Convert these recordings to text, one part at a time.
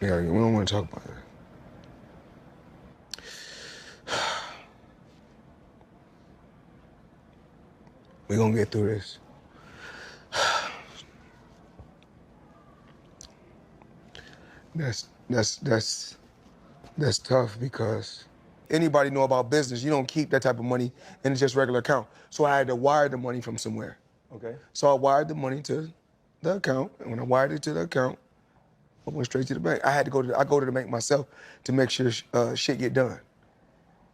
Yeah, we don't want to talk about that. We're gonna get through this. That's tough because anybody know about business, you don't keep that type of money in just regular account. So I had to wire the money from somewhere. Okay. So I wired the money to the account, and when I wired it to the account, I went straight to the bank. I go to the bank myself to make sure shit get done.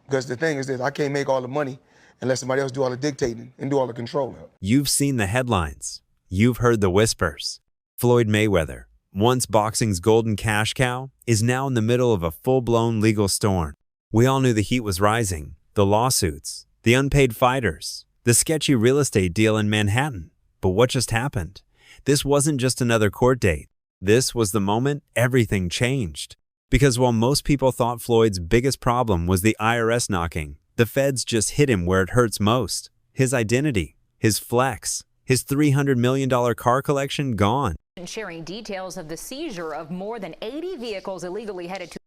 Because the thing is this, I can't make all the money unless somebody else do all the dictating and do all the controlling. You've seen the headlines. You've heard the whispers. Floyd Mayweather, once boxing's golden cash cow, is now in the middle of a full-blown legal storm. We all knew the heat was rising, the lawsuits, the unpaid fighters, the sketchy real estate deal in Manhattan. But what just happened? This wasn't just another court date. This was the moment everything changed. Because while most people thought Floyd's biggest problem was the IRS knocking, the feds just hit him where it hurts most. His identity, his flex, his $300 million car collection gone. Sharing details of the seizure of more than 80 vehicles illegally headed to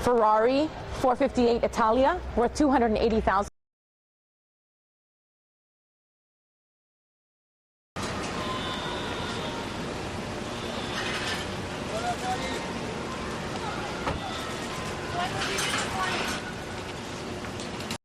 Ferrari 458 Italia worth $280,000.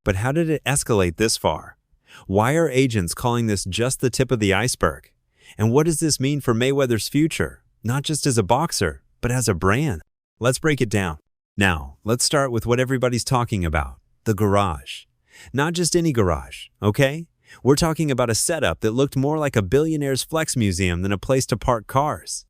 But how did it escalate this far? Why are agents calling this just the tip of the iceberg? And what does this mean for Mayweather's future, not just as a boxer, but as a brand? Let's break it down. Now, let's start with what everybody's talking about, the garage. Not just any garage, okay? We're talking about a setup that looked more like a billionaire's flex museum than a place to park cars.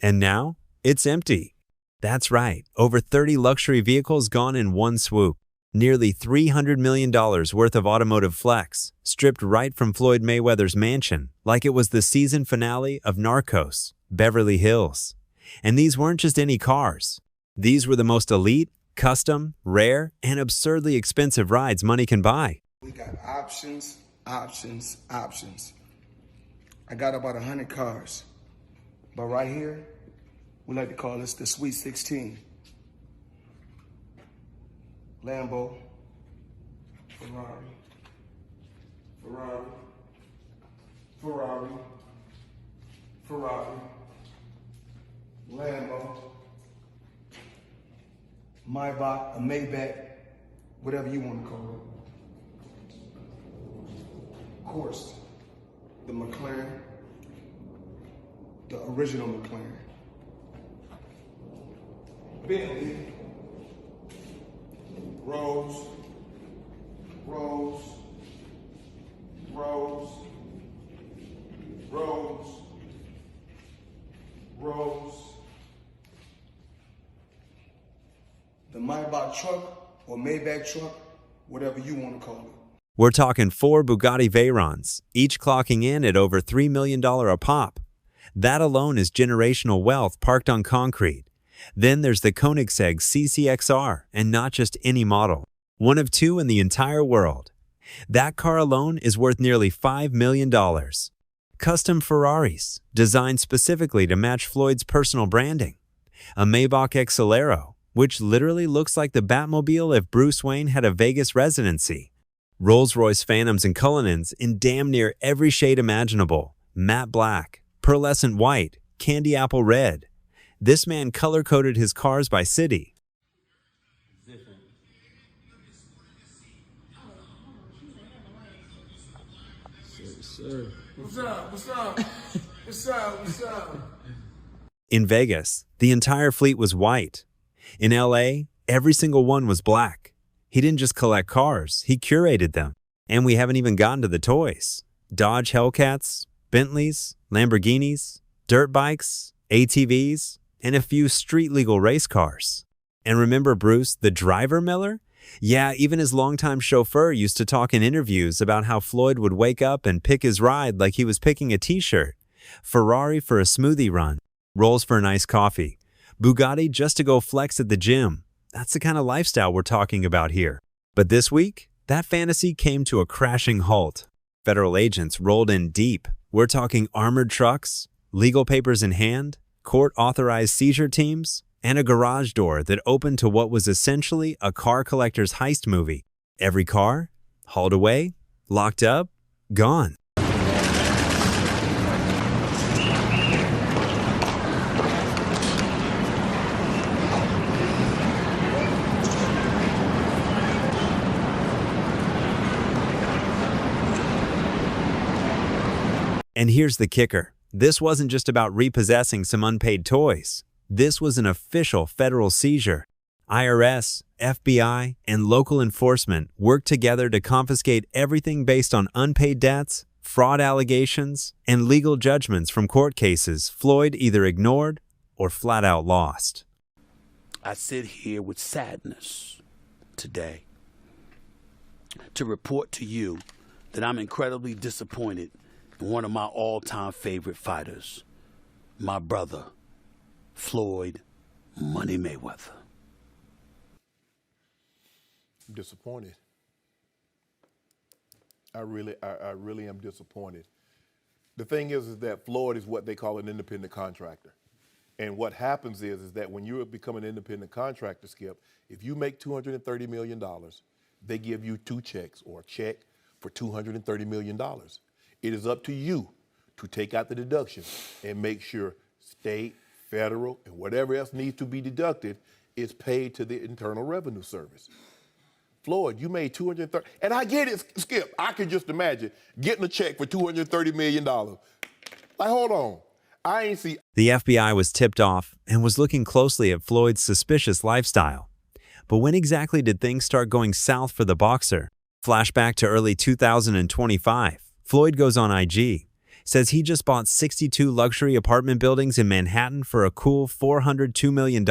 And now, it's empty. That's right, over 30 luxury vehicles gone in one swoop. Nearly $300 million worth of automotive flex, stripped right from Floyd Mayweather's mansion, like it was the season finale of Narcos, Beverly Hills. And these weren't just any cars. These were the most elite, custom, rare, and absurdly expensive rides money can buy. We got options, options, options. I got about 100 cars. But right here, we like to call this the Sweet 16. Lambo, Ferrari, Ferrari, Ferrari, Ferrari, Lambo, Maybach, a Maybach, whatever you want to call it. Of course, the McLaren, the original McLaren. Bentley, Rose, Rose, Rose, Rose, Rose. The Maybach truck or Maybach truck, whatever you want to call it. We're talking 4 Bugatti Veyrons, each clocking in at over $3 million a pop. That alone is generational wealth parked on concrete. Then there's the Koenigsegg CCXR, and not just any model. One of 2 in the entire world. That car alone is worth nearly $5 million. Custom Ferraris, designed specifically to match Floyd's personal branding. A Maybach Excelero, which literally looks like the Batmobile if Bruce Wayne had a Vegas residency. Rolls-Royce Phantoms and Cullinans in damn near every shade imaginable. Matte black, pearlescent white, candy apple red. This man color-coded his cars by city. What's up? What's up? What's up? What's up? In Vegas, the entire fleet was white. In LA, every single one was black. He didn't just collect cars, he curated them. And we haven't even gotten to the toys. Dodge Hellcats, Bentleys, Lamborghinis, dirt bikes, ATVs, and a few street-legal race cars. And remember Bruce, the driver Miller? Yeah, even his longtime chauffeur used to talk in interviews about how Floyd would wake up and pick his ride like he was picking a t-shirt. Ferrari for a smoothie run, Rolls for a nice coffee, Bugatti just to go flex at the gym. That's the kind of lifestyle we're talking about here. But this week, that fantasy came to a crashing halt. Federal agents rolled in deep. We're talking armored trucks, legal papers in hand, court-authorized seizure teams, and a garage door that opened to what was essentially a car collector's heist movie. Every car, hauled away, locked up, gone. And here's the kicker. This wasn't just about repossessing some unpaid toys. This was an official federal seizure. IRS, FBI, and local enforcement worked together to confiscate everything based on unpaid debts, fraud allegations, and legal judgments from court cases Floyd either ignored or flat out lost. I sit here with sadness today to report to you that I'm incredibly disappointed in one of my all-time favorite fighters, my brother, Floyd Money Mayweather. I'm disappointed. I really am disappointed. The thing is that Floyd is what they call an independent contractor. And what happens is that when you become an independent contractor, Skip, if you make $230 million, they give you two checks or a check for $230 million. It is up to you to take out the deduction and make sure state, federal, and whatever else needs to be deducted is paid to the Internal Revenue Service. Floyd, you made $230, and I get it, Skip. I can just imagine getting a check for $230 million. Like, hold on. I ain't see. The FBI was tipped off and was looking closely at Floyd's suspicious lifestyle. But when exactly did things start going south for the boxer? Flashback to early 2025. Floyd goes on IG, says he just bought 62 luxury apartment buildings in Manhattan for a cool $402 million.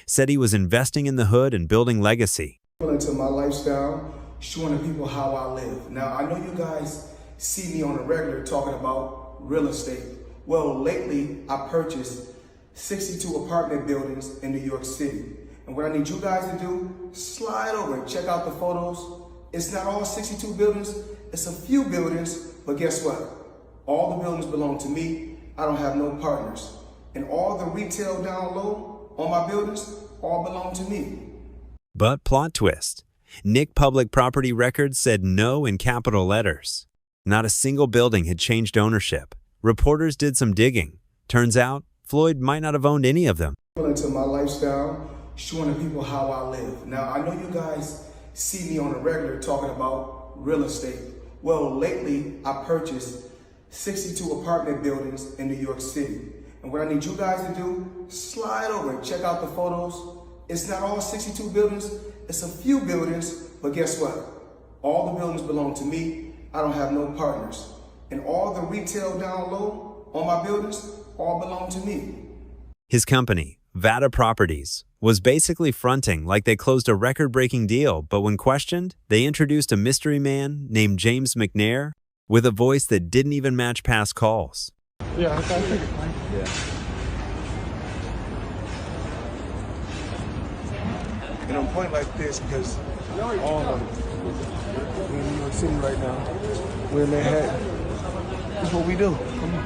Said he was investing in the hood and building legacy. Into my lifestyle, showing the people how I live. Now, I know you guys see me on the regular talking about real estate. Well, lately, I purchased 62 apartment buildings in New York City. And what I need you guys to do, slide over and check out the photos. It's not all 62 buildings, it's a few buildings, but guess what? All the buildings belong to me. I don't have no partners. And all the retail down low on my buildings all belong to me. But plot twist. Nick Public Property Records said no in capital letters. Not a single building had changed ownership. Reporters did some digging. Turns out, Floyd might not have owned any of them. Into my lifestyle, showing the people how I live. Now, I know you guys see me on the regular talking about real estate. Well, lately, I purchased 62 apartment buildings in New York City. And what I need you guys to do, slide over and check out the photos. It's not all 62 buildings, it's a few buildings, but guess what? All the buildings belong to me. I don't have no partners. And all the retail down low on my buildings all belong to me. His company, Vada Properties, was basically fronting like they closed a record-breaking deal, but when questioned, they introduced a mystery man named James McNair with a voice that didn't even match past calls. Yeah, I think it's fine. Yeah. And I'm pointing like this because all of them, we're in New York City right now. We're in Manhattan. That's what we do. Come on.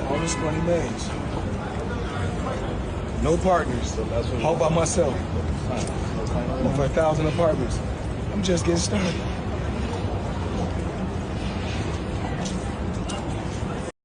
All this money made. No partners. All by myself. Over 1,000 apartments. I'm just getting started.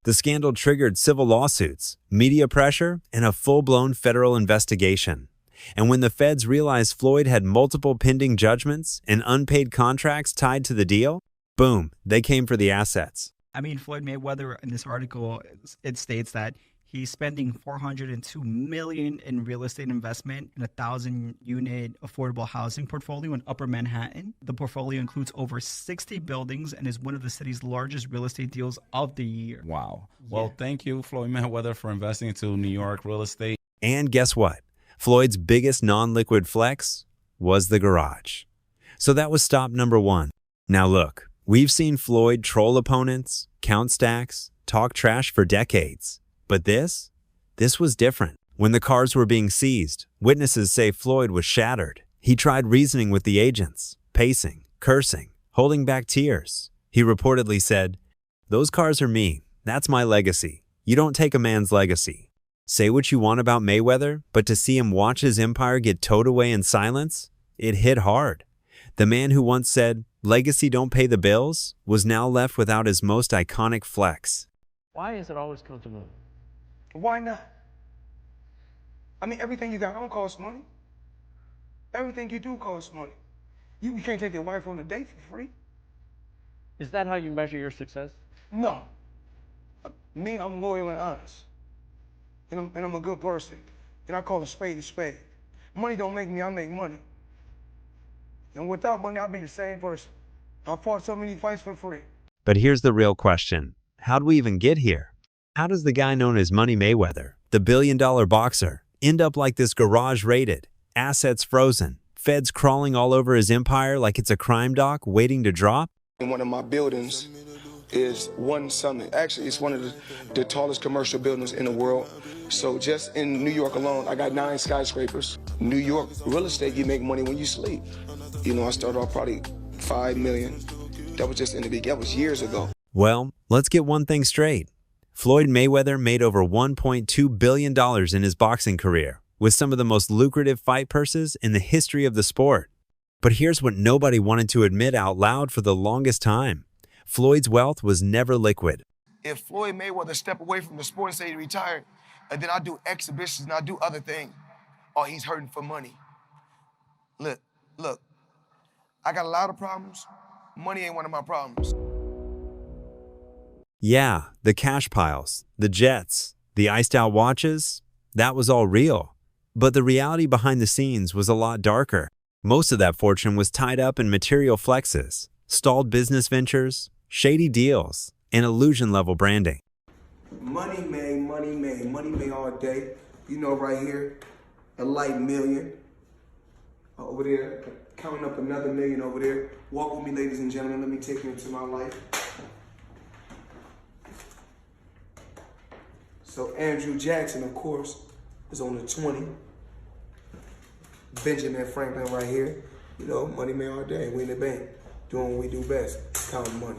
The scandal triggered civil lawsuits, media pressure, and a full-blown federal investigation. And when the feds realized Floyd had multiple pending judgments and unpaid contracts tied to the deal, boom, they came for the assets. I mean, Floyd Mayweather, in this article, it states that he's spending $402 million in real estate investment in a 1,000-unit affordable housing portfolio in Upper Manhattan. The portfolio includes over 60 buildings and is one of the city's largest real estate deals of the year. Wow. Well, thank you, Floyd Mayweather, for investing into New York real estate. And guess what? Floyd's biggest non-liquid flex was the garage. So that was stop number one. Now look, we've seen Floyd troll opponents, count stacks, talk trash for decades. But this was different. When the cars were being seized, witnesses say Floyd was shattered. He tried reasoning with the agents. pacing, cursing, holding back tears. He reportedly said, "Those cars are me. That's my legacy. You don't take a man's legacy." Say what you want about Mayweather, but to see him watch his empire get towed away in silence, it hit hard. The man who once said, "Legacy don't pay the bills," was now left without his most iconic flex. Why is it always come to money? Why not? I mean, everything you got don't cost money. Everything you do costs money. You can't take your wife on a date for free. Is that how you measure your success? No. Me, I'm loyal and honest. And I'm a good person. And I call a spade a spade. Money don't make me, I make money. And without money, I'd be the same person. I fought so many fights for free. But here's the real question. How'd we even get here? How does the guy known as Money Mayweather, the billion-dollar boxer, end up like this, garage raided, assets frozen, feds crawling all over his empire like it's a crime doc waiting to drop? In one of my buildings is One Summit. Actually, it's one of the tallest commercial buildings in the world. So just in New York alone, I got 9 skyscrapers. New York real estate, you make money when you sleep. You know, I started off probably 5 million. That was just in the beginning. That was years ago. Well, let's get one thing straight. Floyd Mayweather made over $1.2 billion in his boxing career, with some of the most lucrative fight purses in the history of the sport. But here's what nobody wanted to admit out loud for the longest time. Floyd's wealth was never liquid. If Floyd Mayweather step away from the sport and say he retired, and then I do exhibitions and I do other things, oh, he's hurting for money. Look, I got a lot of problems. Money ain't one of my problems. Yeah, the cash piles, the jets, the iced-out watches, that was all real. But the reality behind the scenes was a lot darker. Most of that fortune was tied up in material flexes, stalled business ventures, shady deals, and illusion-level branding. Money made all day. You know, right here, a light million. Over there, counting up another million over there. Walk with me, ladies and gentlemen. Let me take you into my life. So Andrew Jackson, of course, is on the 20. Benjamin Franklin right here. You know, money made all day. We in the bank, doing what we do best, counting money.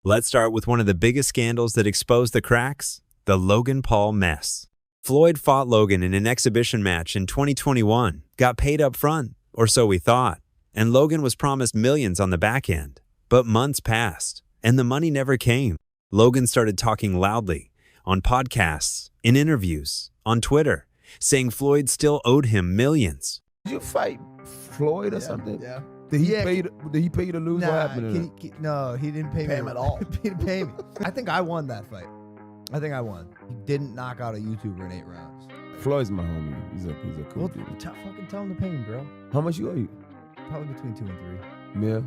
Let's start with one of the biggest scandals that exposed the cracks, the Logan Paul mess. Floyd fought Logan in an exhibition match in 2021, got paid up front, or so we thought, and Logan was promised millions on the back end. But months passed, and the money never came. Logan started talking loudly, on podcasts, in interviews, on Twitter, saying Floyd still owed him millions. Did you fight Floyd or something? Yeah. Did he pay you to lose? Nah, What happened to him? no, he didn't pay me him at all. He didn't pay me. I think I won that fight. I think I won. He didn't knock out a YouTuber in 8 rounds. Floyd's my homie. He's a cool Well, dude. fucking tell him to pay me, bro. How much you owe you? Probably between 2 and 3. Yeah.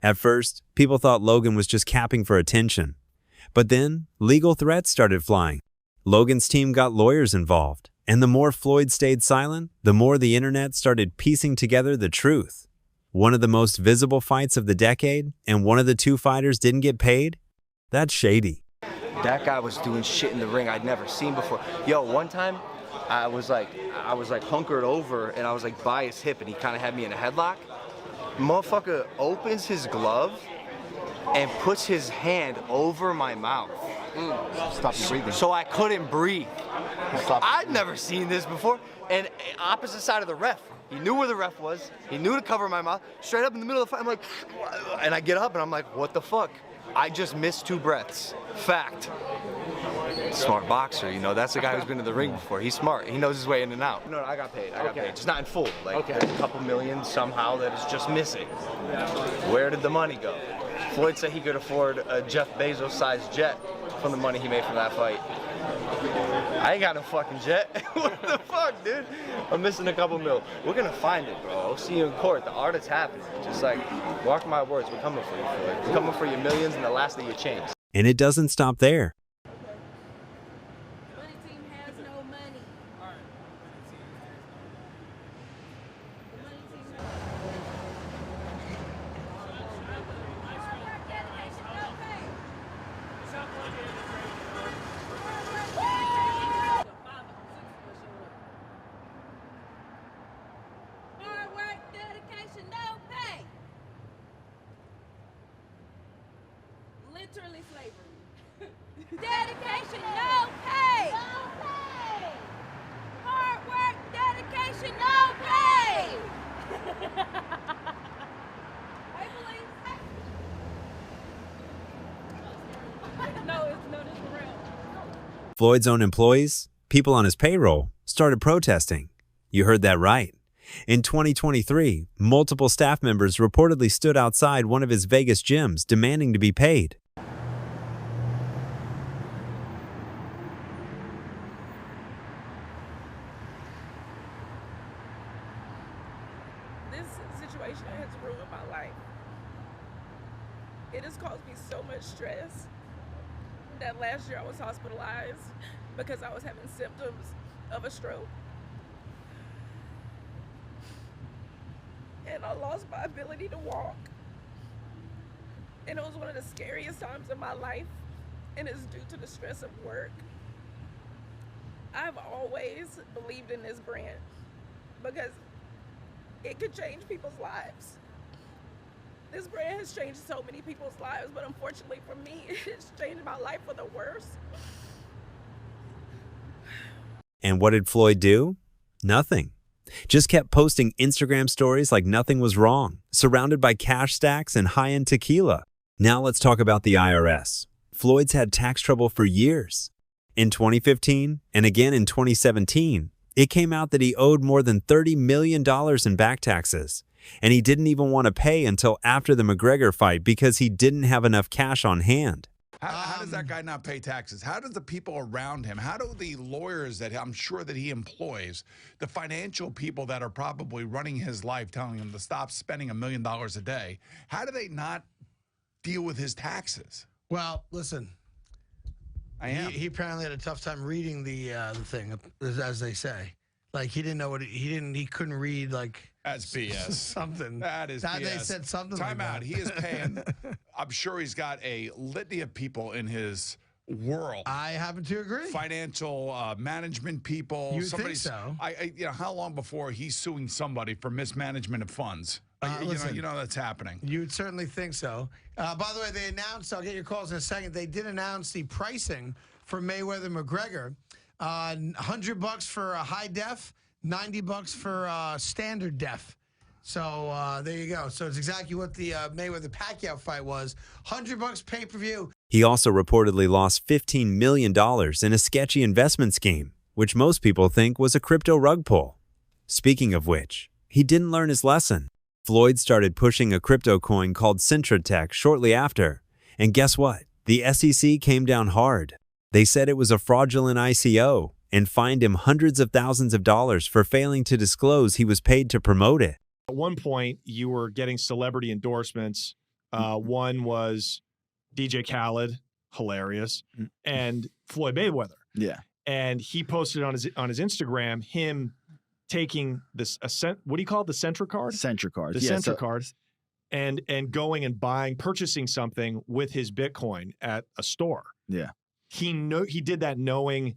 At first, people thought Logan was just capping for attention. But then, legal threats started flying. Logan's team got lawyers involved. And the more Floyd stayed silent, the more the internet started piecing together the truth. One of the most visible fights of the decade, and one of the 2 fighters didn't get paid? That's shady. That guy was doing shit in the ring I'd never seen before. Yo, one time, I was like hunkered over and I was like by his hip and he kind of had me in a headlock. Motherfucker opens his glove and puts his hand over my mouth. Stop you breathing. So I couldn't breathe. I'd never seen this before. And opposite side of the ref. He knew where the ref was. He knew to cover my mouth. Straight up in the middle of the fight, I'm like, and I get up and I'm like, what the fuck? I just missed 2 breaths. Fact. Smart boxer, you know, that's the guy who's been in the ring before. He's smart. He knows his way in and out. No, I got paid. I got paid. Just not in full. Like there's a couple million somehow that is just missing. Where did the money go? Floyd said he could afford a Jeff Bezos-sized jet from the money he made from that fight. I ain't got no fucking jet. What the fuck, dude? I'm missing a couple mil. We're gonna find it, bro. I'll see you in court. The art is happening. Just like, mark my words, we're coming for you, Floyd. We're coming for your millions and the last of your chains. And it doesn't stop there. Money team has no money. Hard work, literally slavery. Dedication, no pay. No pay. Hard work, dedication, no pay. Hey, police. No, this is for real. Floyd's own employees, people on his payroll, started protesting. You heard that right. In 2023, multiple staff members reportedly stood outside one of his Vegas gyms demanding to be paid. This situation has ruined my life. It has caused me so much stress that last year I was hospitalized because I was having symptoms of a stroke. And I lost my ability to walk. And it was one of the scariest times of my life, and it's due to the stress of work. I've always believed in this brand because it could change people's lives. This brand has changed so many people's lives, but unfortunately for me, it's changed my life for the worse. And what did Floyd do? Nothing. Just kept posting Instagram stories like nothing was wrong, surrounded by cash stacks and high-end tequila. Now let's talk about the IRS. Floyd's had tax trouble for years. In 2015 and again in 2017, it came out that he owed more than $30 million in back taxes, and he didn't even want to pay until after the McGregor fight because he didn't have enough cash on hand. How does that guy not pay taxes? How does the people around him, how do the lawyers that I'm sure that he employs, the financial people that are probably running his life, telling him to stop spending $1 million a day, how do they not deal with his taxes? Well, listen, he apparently had a tough time reading the thing, as they say. Like he didn't know what he couldn't read like. That's BS. Something. That is BS. They said something Time like out. that. He is paying. I'm sure he's got a litany of people in his world. I happen to agree. Financial management people. You think so? How long before he's suing somebody for mismanagement of funds? Listen, you know that's happening. You'd certainly think so. By the way, they announced, I'll get your calls in a second, they did announce the pricing for Mayweather-McGregor. $100 for a high def, $90 for standard def. So there you go. So it's exactly what the Mayweather-Pacquiao fight was. $100 pay-per-view. He also reportedly lost $15 million in a sketchy investment scheme, which most people think was a crypto rug pull. Speaking of which, he didn't learn his lesson. Floyd started pushing a crypto coin called Centratech shortly after. And guess what? The SEC came down hard. They said it was a fraudulent ICO and fined him hundreds of thousands of dollars for failing to disclose he was paid to promote it. At one point, you were getting celebrity endorsements. One was DJ Khaled, hilarious, and Floyd Mayweather. Yeah. And he posted on his Instagram him taking this what do you call it? The Centra card? Centra card. The Centra card. And going and purchasing something with his Bitcoin at a store. Yeah. He did that knowing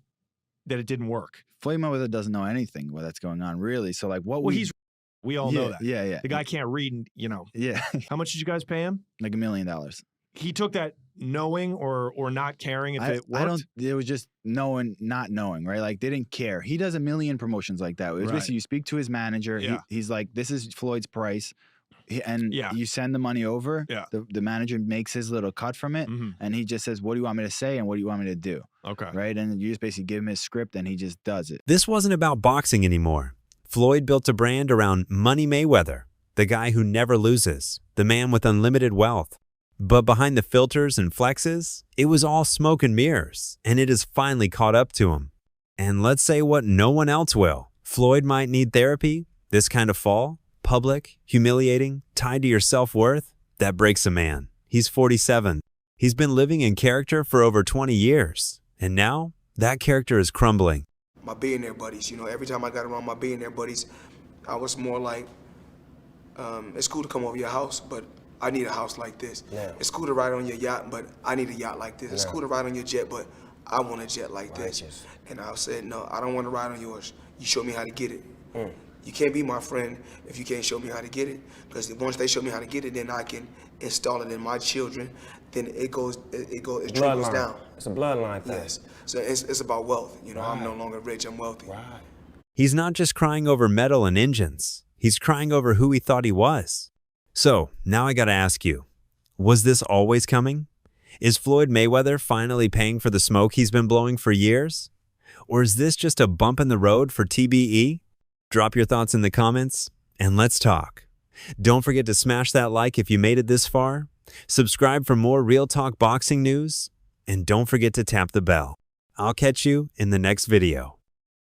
that it didn't work. Floyd Mayweather doesn't know anything what that's going on, really. So, like, we all know that. Yeah. The guy can't read, Yeah. How much did you guys pay him? Like $1 million. He took that knowing or not caring if it worked? It was just not knowing, right? Like, they didn't care. He does a million promotions like that. It was basically you speak to his manager. Yeah. He's like, this is Floyd's price. You send the money over. Yeah. The manager makes his little cut from it. And he just says, what do you want me to say and what do you want me to do? Okay. Right? And you just basically give him his script and he just does it. This wasn't about boxing anymore. Floyd built a brand around Money Mayweather, the guy who never loses, the man with unlimited wealth. But behind the filters and flexes, it was all smoke and mirrors, and it has finally caught up to him. And let's say what no one else will. Floyd might need therapy. This kind of fall, public, humiliating, tied to your self-worth, that breaks a man. He's 47. He's been living in character for over 20 years. And now, that character is crumbling. My billionaire buddies, every time I got around my billionaire buddies, I was more like, it's cool to come over your house, but I need a house like this. Yeah. It's cool to ride on your yacht, but I need a yacht like this. It's cool to ride on your jet, but I want a jet like this. And I said, no, I don't want to ride on yours. You show me how to get it. You can't be my friend if you can't show me how to get it. Because once they show me how to get it, then I can install it in my children. Then it trickles down. It's a bloodline thing. Yes. So it's about wealth. You know, I'm no longer rich, I'm wealthy. He's not just crying over metal and engines. He's crying over who he thought he was. So, now I gotta ask you, was this always coming? Is Floyd Mayweather finally paying for the smoke he's been blowing for years? Or is this just a bump in the road for TBE? Drop your thoughts in the comments, and let's talk. Don't forget to smash that like if you made it this far, subscribe for more Real Talk boxing news, and don't forget to tap the bell. I'll catch you in the next video.